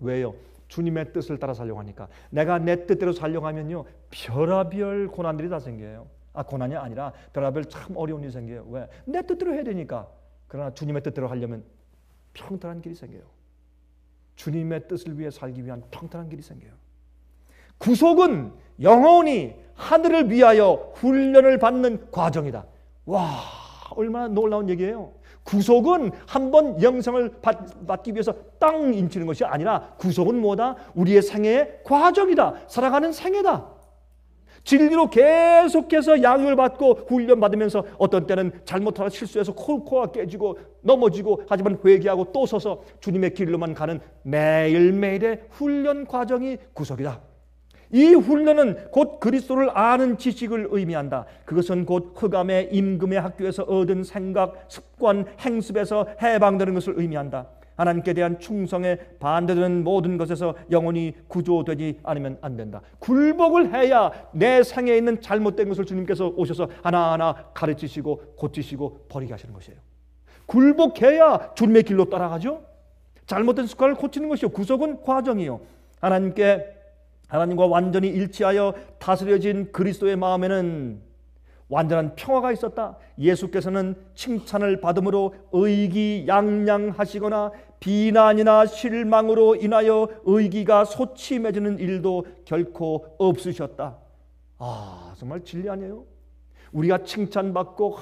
왜요? 주님의 뜻을 따라 살려고 하니까. 내가 내 뜻대로 살려고 하면요 별의별 고난들이 다 생겨요. 고난이 아니라 별의별 참 어려운 일이 생겨요. 왜? 내 뜻대로 해야 되니까. 그러나 주님의 뜻대로 하려면 평탄한 길이 생겨요. 주님의 뜻을 위해 살기 위한 평탄한 길이 생겨요. 구속은 영원히 하늘을 위하여 훈련을 받는 과정이다. 와, 얼마나 놀라운 얘기예요. 구속은 한번 영생을 받기 위해서 땅 인치는 것이 아니라 구속은 뭐다? 우리의 생애의 과정이다. 살아가는 생애다. 진리로 계속해서 양육을 받고 훈련받으면서 어떤 때는 잘못하다 실수해서 코가 깨지고 넘어지고 하지만 회개하고 또 서서 주님의 길로만 가는 매일매일의 훈련 과정이 구속이다. 이 훈련은 곧 그리스도를 아는 지식을 의미한다. 그것은 곧 흑암의 임금의 학교에서 얻은 생각, 습관, 행습에서 해방되는 것을 의미한다. 하나님께 대한 충성에 반대되는 모든 것에서 영원히 구조되지 않으면 안 된다. 굴복을 해야 내 생에 있는 잘못된 것을 주님께서 오셔서 하나하나 가르치시고 고치시고 버리게 하시는 것이에요. 굴복해야 주님의 길로 따라가죠. 잘못된 습관을 고치는 것이요. 구속은 과정이요. 하나님께 하나님과 완전히 일치하여 다스려진 그리스도의 마음에는 완전한 평화가 있었다. 예수께서는 칭찬을 받음으로 의기양양하시거나 비난이나 실망으로 인하여 의기가 소침해지는 일도 결코 없으셨다. 정말 진리 아니에요? 우리가 칭찬받고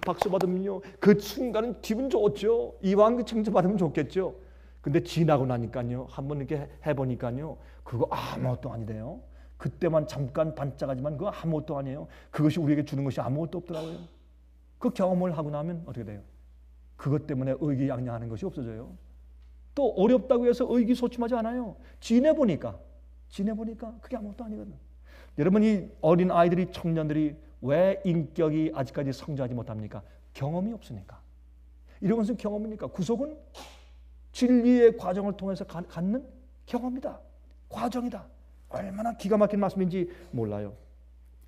박수 받으면요, 그 순간은 기분 좋죠. 이왕 그 칭찬 받으면 좋겠죠. 근데 지나고 나니까요, 한번 이렇게 해보니까요, 그거 아무것도 아니래요. 그때만 잠깐 반짝하지만 그거 아무것도 아니에요. 그것이 우리에게 주는 것이 아무것도 없더라고요. 그 경험을 하고 나면 어떻게 돼요? 그것 때문에 의기양양하는 것이 없어져요. 또 어렵다고 해서 의기소침하지 않아요. 지내보니까 그게 아무것도 아니거든요. 여러분, 이 어린 아이들이, 청년들이 왜 인격이 아직까지 성장하지 못합니까? 경험이 없으니까. 이런 것은 경험이니까. 구속은 진리의 과정을 통해서 갖는 경험이다. 과정이다. 얼마나 기가 막힌 말씀인지 몰라요.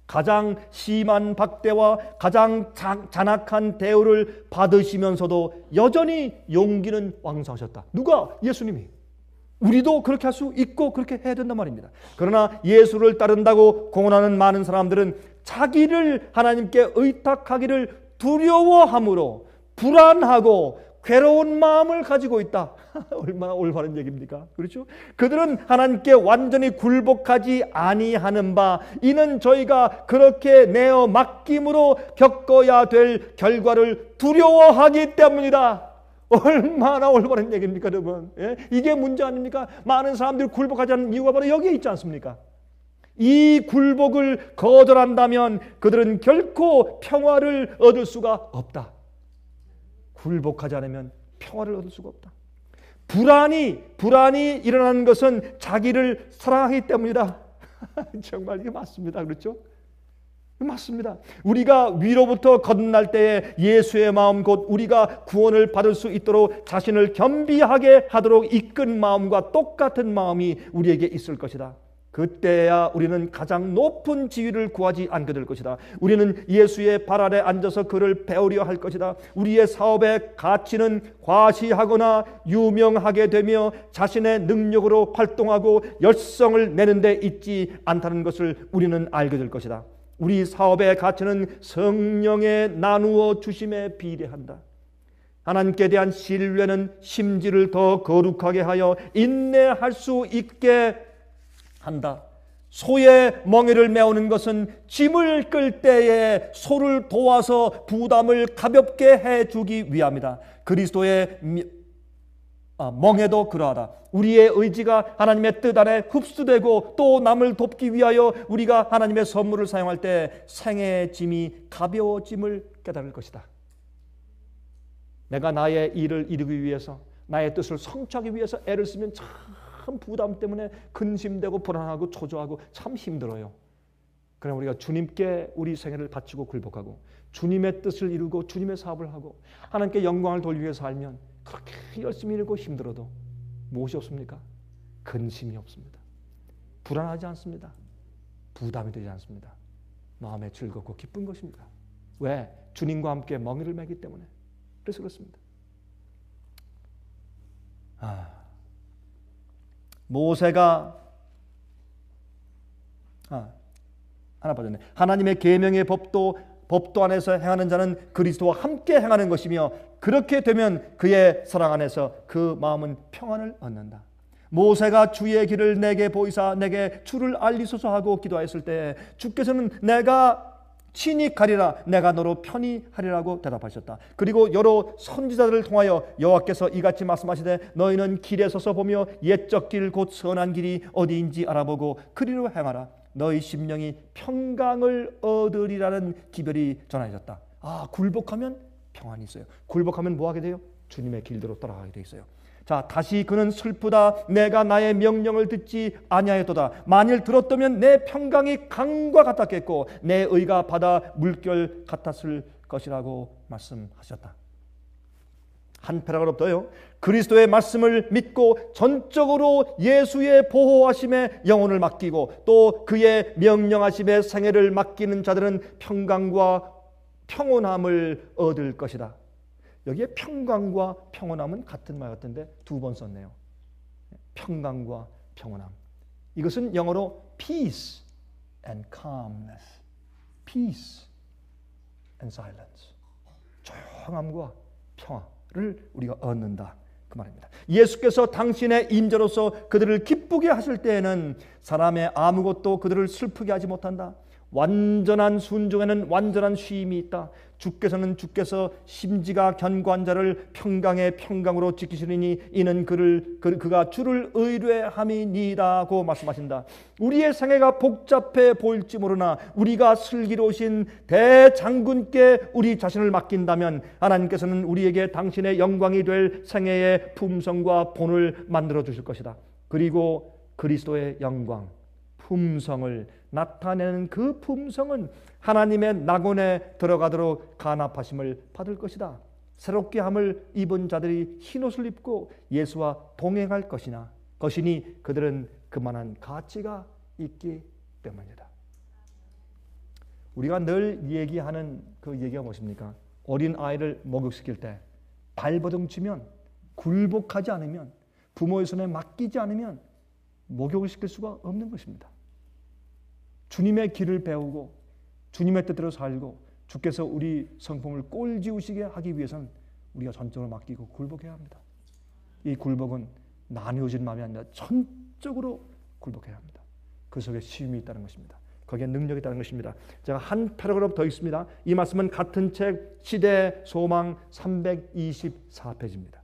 가장 심한 박대와 가장 잔악한 대우를 받으시면서도 여전히 용기는 왕성하셨다. 누가? 예수님이. 우리도 그렇게 할 수 있고 그렇게 해야 된단 말입니다. 그러나 예수를 따른다고 공언하는 많은 사람들은 자기를 하나님께 의탁하기를 두려워함으로 불안하고 괴로운 마음을 가지고 있다. 얼마나 올바른 얘기입니까? 그렇죠? 그들은 하나님께 완전히 굴복하지 아니하는 바, 이는 저희가 그렇게 내어 맡김으로 겪어야 될 결과를 두려워하기 때문이다. 얼마나 올바른 얘기입니까, 여러분? 예? 이게 문제 아닙니까? 많은 사람들이 굴복하지 않는 이유가 바로 여기에 있지 않습니까? 이 굴복을 거절한다면 그들은 결코 평화를 얻을 수가 없다. 굴복하지 않으면 평화를 얻을 수가 없다. 불안이 일어나는 것은 자기를 사랑하기 때문이다. 정말 이게 맞습니다. 그렇죠? 맞습니다. 우리가 위로부터 거듭날 때에 예수의 마음, 곧 우리가 구원을 받을 수 있도록 자신을 겸비하게 하도록 이끈 마음과 똑같은 마음이 우리에게 있을 것이다. 그때야 우리는 가장 높은 지위를 구하지 않게 될 것이다. 우리는 예수의 발 아래 앉아서 그를 배우려 할 것이다. 우리의 사업의 가치는 과시하거나 유명하게 되며 자신의 능력으로 활동하고 열성을 내는 데 있지 않다는 것을 우리는 알게 될 것이다. 우리 사업의 가치는 성령의 나누어 주심에 비례한다. 하나님께 대한 신뢰는 심지를 더 거룩하게 하여 인내할 수 있게 한다. 소의 멍에를 메우는 것은 짐을 끌 때에 소를 도와서 부담을 가볍게 해주기 위함이다. 그리스도의 멍에도 그러하다. 우리의 의지가 하나님의 뜻 안에 흡수되고 또 남을 돕기 위하여 우리가 하나님의 선물을 사용할 때 생애의 짐이 가벼워짐을 깨달을 것이다. 내가 나의 일을 이루기 위해서, 나의 뜻을 성취하기 위해서 애를 쓰면 참 부담 때문에 근심되고 불안하고 초조하고 참 힘들어요. 그러나 우리가 주님께 우리 생애를 바치고 굴복하고 주님의 뜻을 이루고 주님의 사업을 하고 하나님께 영광을 돌리기 위해서 살면 그렇게 열심히 일고 힘들어도 무엇이 없습니까? 근심이 없습니다. 불안하지 않습니다. 부담이 되지 않습니다. 마음에 즐겁고 기쁜 것입니다. 왜? 주님과 함께 멍에를 매기 때문에. 그래서 그렇습니다. 모세가 하나 빠졌네. 하나님의 계명의 법도 안에서 행하는 자는 그리스도와 함께 행하는 것이며 그렇게 되면 그의 사랑 안에서 그 마음은 평안을 얻는다. 모세가 주의 길을 내게 보이사 내게 주를 알리소서 하고 기도했을 때 주께서는 내가 친히 가리라, 내가 너로 편히 하리라고 대답하셨다. 그리고 여러 선지자들을 통하여 여호와께서 이같이 말씀하시되 너희는 길에 서서 보며 옛적 길 곧 선한 길이 어디인지 알아보고 그리로 행하라. 너희 심령이 평강을 얻으리라는 기별이 전해졌다. 굴복하면 평안이 있어요. 굴복하면 뭐 하게 돼요? 주님의 길대로 따라가게 돼 있어요. 자, 다시 그는 슬프다. 내가 나의 명령을 듣지 아니하였도다. 만일 들었다면 내 평강이 강과 같았겠고 내 의가 바다 물결 같았을 것이라고 말씀하셨다. 한 패러그래프 더요. 그리스도의 말씀을 믿고 전적으로 예수의 보호하심에 영혼을 맡기고 또 그의 명령하심에 생애를 맡기는 자들은 평강과 평온함을 얻을 것이다. 여기에 평강과 평온함은 같은 말 같은데 두 번 썼네요. 평강과 평온함. 이것은 영어로 peace and calmness. peace and silence. 조용함과 평화를 우리가 얻는다. 그 말입니다. 예수께서 당신의 임재로서 그들을 기쁘게 하실 때에는 사람의 아무것도 그들을 슬프게 하지 못한다. 완전한 순종에는 완전한 쉼이 있다. 주께서는 주께서 심지가 견고한 자를 평강의 평강으로 지키시리니 이는 그가 주를 의뢰함이니라고 말씀하신다. 우리의 생애가 복잡해 보일지 모르나 우리가 슬기로우신 대장군께 우리 자신을 맡긴다면 하나님께서는 우리에게 당신의 영광이 될 생애의 품성과 본을 만들어 주실 것이다. 그리고 그리스도의 영광, 품성을 나타내는 그 품성은 하나님의 낙원에 들어가도록 간합하심을 받을 것이다. 새롭게 함을 입은 자들이 흰옷을 입고 예수와 동행할 것이니 그들은 그만한 가치가 있기 때문이다. 우리가 늘 얘기하는 그 얘기가 무엇입니까? 어린 아이를 목욕시킬 때 발버둥 치면, 굴복하지 않으면, 부모의 손에 맡기지 않으면 목욕을 시킬 수가 없는 것입니다. 주님의 길을 배우고 주님의 뜻대로 살고 주께서 우리 성품을 꼴지우시게 하기 위해서는 우리가 전적으로 맡기고 굴복해야 합니다. 이 굴복은 나뉘어진 마음이 아니라 전적으로 굴복해야 합니다. 그 속에 쉼이 있다는 것입니다. 거기에 능력이 있다는 것입니다. 제가 한 패러그래프 더 읽습니다. 이 말씀은 같은 책 시대 소망 324페이지입니다.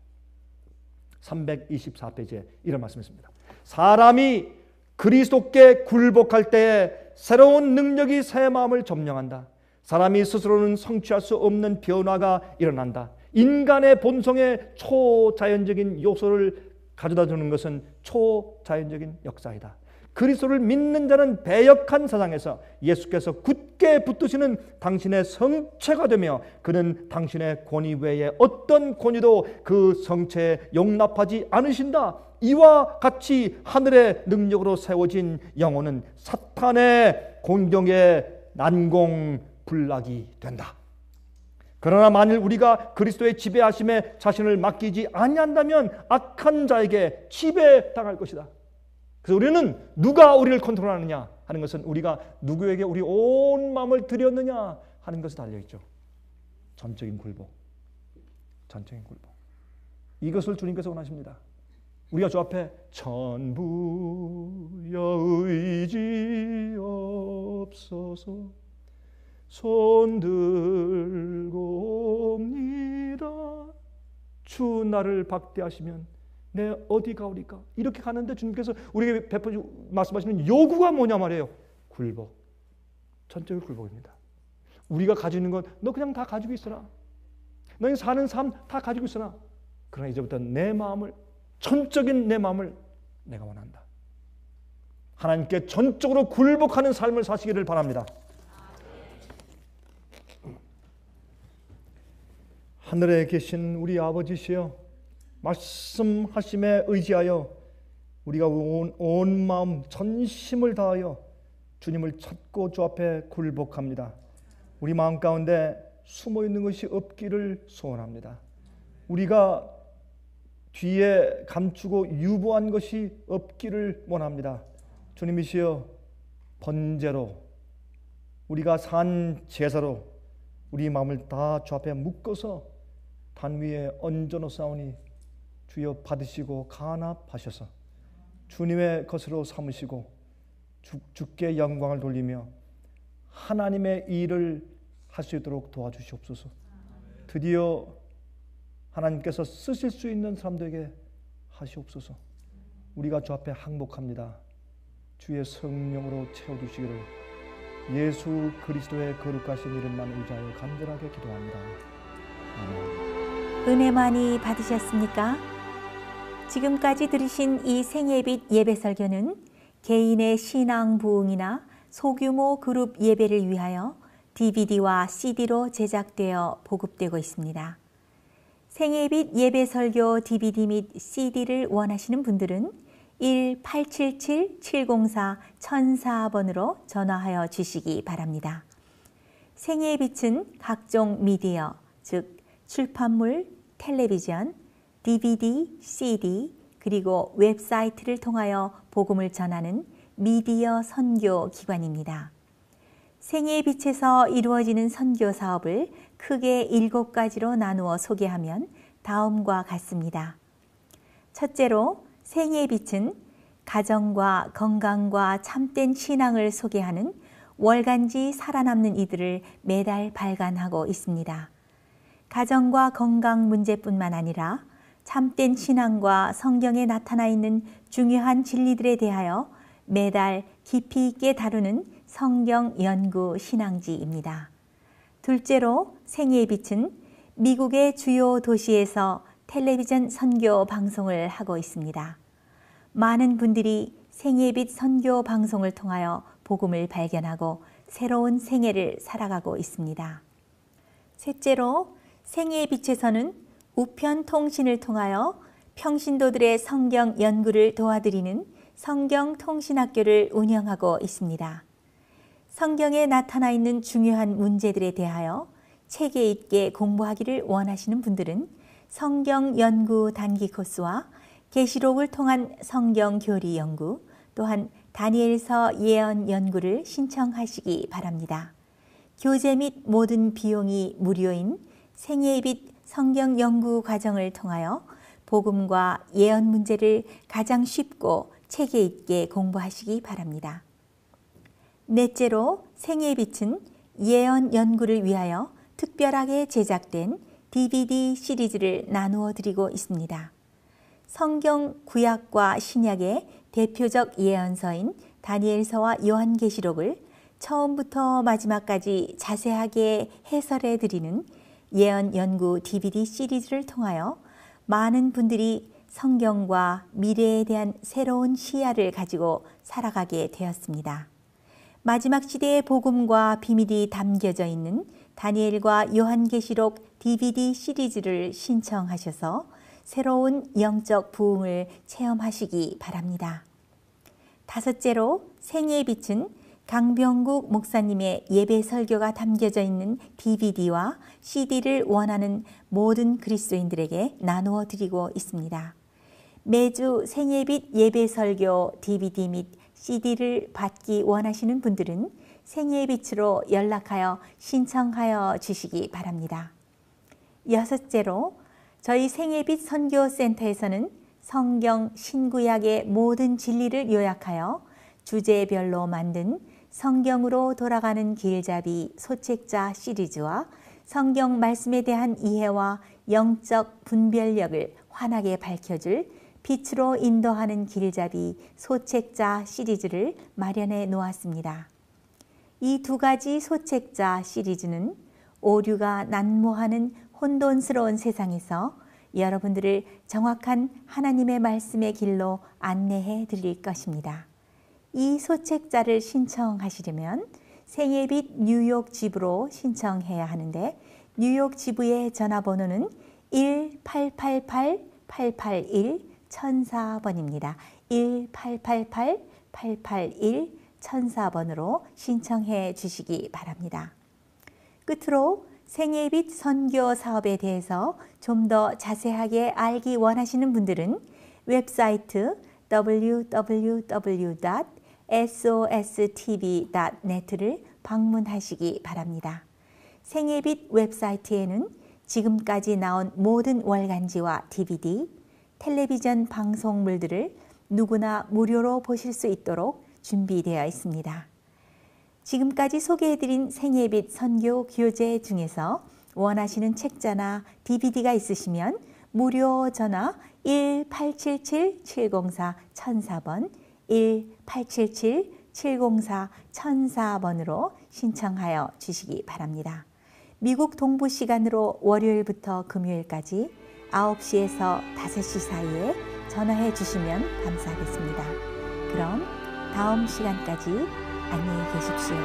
324페이지에 이런 말씀이 있습니다. 사람이 그리스도께 굴복할 때에 새로운 능력이 새 마음을 점령한다. 사람이 스스로는 성취할 수 없는 변화가 일어난다. 인간의 본성의 초자연적인 요소를 가져다 주는 것은 초자연적인 역사이다. 그리스도를 믿는 자는 배역한 세상에서 예수께서 굳게 붙드시는 당신의 성체가 되며 그는 당신의 권위 외에 어떤 권위도 그 성체에 용납하지 않으신다. 이와 같이 하늘의 능력으로 세워진 영혼은 사탄의 공경에 난공불락이 된다. 그러나 만일 우리가 그리스도의 지배하심에 자신을 맡기지 아니한다면 악한 자에게 지배당할 것이다. 그래서 우리는 누가 우리를 컨트롤하느냐 하는 것은 우리가 누구에게 우리 온 마음을 드렸느냐 하는 것에 달려있죠. 전적인 굴복. 전적인 굴복. 이것을 주님께서 원하십니다. 우리가 주 앞에 전부여 의지없소서 손들고 옵니다. 주 나를 박대하시면 내 어디 가오리까? 이렇게 가는데 주님께서 우리에게 말씀하시는 요구가 뭐냐 말이에요. 굴복. 전적인 굴복입니다. 우리가 가지고 있는 건 너 그냥 다 가지고 있어라. 너희 사는 삶 다 가지고 있어라. 그러나 이제부터 내 마음을, 전적인 내 마음을 내가 원한다. 하나님께 전적으로 굴복하는 삶을 사시기를 바랍니다. 하늘에 계신 우리 아버지시여, 말씀하심에 의지하여 우리가 온 마음 전심을 다하여 주님을 찾고 주 앞에 굴복합니다. 우리 마음 가운데 숨어 있는 것이 없기를 소원합니다. 우리가 뒤에 감추고 유보한 것이 없기를 원합니다. 주님이시여, 번제로 우리가 산 제사로 우리 마음을 다 주 앞에 묶어서 단 위에 얹어놓사오니 주여 받으시고 간합하셔서 주님의 것으로 삼으시고 주께 영광을 돌리며 하나님의 일을 할 수 있도록 도와주시옵소서. 드디어 하나님께서 쓰실 수 있는 사람들에게 하시옵소서. 우리가 주 앞에 항복합니다. 주의 성령으로 채워주시기를 예수 그리스도의 거룩하신 이름만 의지하여 간절하게 기도합니다. 아멘. 은혜 많이 받으셨습니까? 지금까지 들으신 이 생예빛 예배 설교는 개인의 신앙 부흥이나 소규모 그룹 예배를 위하여 DVD와 CD로 제작되어 보급되고 있습니다. 생예빛 예배 설교 DVD 및 CD를 원하시는 분들은 1-877-704-1004번으로 전화하여 주시기 바랍니다. 생예빛은 각종 미디어, 즉 출판물, 텔레비전, DVD, CD, 그리고 웹사이트를 통하여 복음을 전하는 미디어 선교 기관입니다. 생애의 빛에서 이루어지는 선교 사업을 크게 7가지로 나누어 소개하면 다음과 같습니다. 첫째로 생애의 빛은 가정과 건강과 참된 신앙을 소개하는 월간지 살아남는 이들을 매달 발간하고 있습니다. 가정과 건강 문제뿐만 아니라 참된 신앙과 성경에 나타나 있는 중요한 진리들에 대하여 매달 깊이 있게 다루는 성경 연구 신앙지입니다. 둘째로 생애의 빛은 미국의 주요 도시에서 텔레비전 선교 방송을 하고 있습니다. 많은 분들이 생애의 빛 선교 방송을 통하여 복음을 발견하고 새로운 생애를 살아가고 있습니다. 셋째로 생애의 빛에서는 우편 통신을 통하여 평신도들의 성경 연구를 도와드리는 성경 통신학교를 운영하고 있습니다. 성경에 나타나 있는 중요한 문제들에 대하여 체계 있게 공부하기를 원하시는 분들은 성경 연구 단기 코스와 계시록을 통한 성경 교리 연구, 또한 다니엘서 예언 연구를 신청하시기 바랍니다. 교재 및 모든 비용이 무료인 생애의 빛 성경 연구 과정을 통하여 복음과 예언 문제를 가장 쉽고 체계 있게 공부하시기 바랍니다. 넷째로 생애의 빛은 예언 연구를 위하여 특별하게 제작된 DVD 시리즈를 나누어 드리고 있습니다. 성경 구약과 신약의 대표적 예언서인 다니엘서와 요한계시록을 처음부터 마지막까지 자세하게 해설해 드리는 예언 연구 DVD 시리즈를 통하여 많은 분들이 성경과 미래에 대한 새로운 시야를 가지고 살아가게 되었습니다. 마지막 시대의 복음과 비밀이 담겨져 있는 다니엘과 요한계시록 DVD 시리즈를 신청하셔서 새로운 영적 부흥을 체험하시기 바랍니다. 다섯째로 생애의 빛은 강병국 목사님의 예배 설교가 담겨져 있는 DVD와 CD를 원하는 모든 그리스도인들에게 나누어 드리고 있습니다. 매주 생애의 빛 예배 설교 DVD 및 CD를 받기 원하시는 분들은 생애의 빛으로 연락하여 신청하여 주시기 바랍니다. 여섯째로 저희 생애의 빛 선교센터에서는 성경 신구약의 모든 진리를 요약하여 주제별로 만든 성경으로 돌아가는 길잡이 소책자 시리즈와 성경 말씀에 대한 이해와 영적 분별력을 환하게 밝혀줄 빛으로 인도하는 길잡이 소책자 시리즈를 마련해 놓았습니다. 이 2가지 소책자 시리즈는 오류가 난무하는 혼돈스러운 세상에서 여러분들을 정확한 하나님의 말씀의 길로 안내해 드릴 것입니다. 이 소책자를 신청하시려면 생애의 빛 뉴욕 지부로 신청해야 하는데 뉴욕 지부의 전화번호는 1-888-881-1004번입니다. 1-888-881-1004번으로 신청해 주시기 바랍니다. 끝으로 생애의 빛 선교 사업에 대해서 좀 더 자세하게 알기 원하시는 분들은 웹사이트 www.sostv.net를 방문하시기 바랍니다. 생애의 빛 웹사이트에는 지금까지 나온 모든 월간지와 DVD, 텔레비전 방송물들을 누구나 무료로 보실 수 있도록 준비되어 있습니다. 지금까지 소개해드린 생애의 빛 선교 교재 중에서 원하시는 책자나 DVD가 있으시면 무료 전화 1-877-704-1004번 1-877-704-1004번으로 신청하여 주시기 바랍니다. 미국 동부 시간으로 월요일부터 금요일까지 9시에서 5시 사이에 전화해 주시면 감사하겠습니다. 그럼 다음 시간까지 안녕히 계십시오.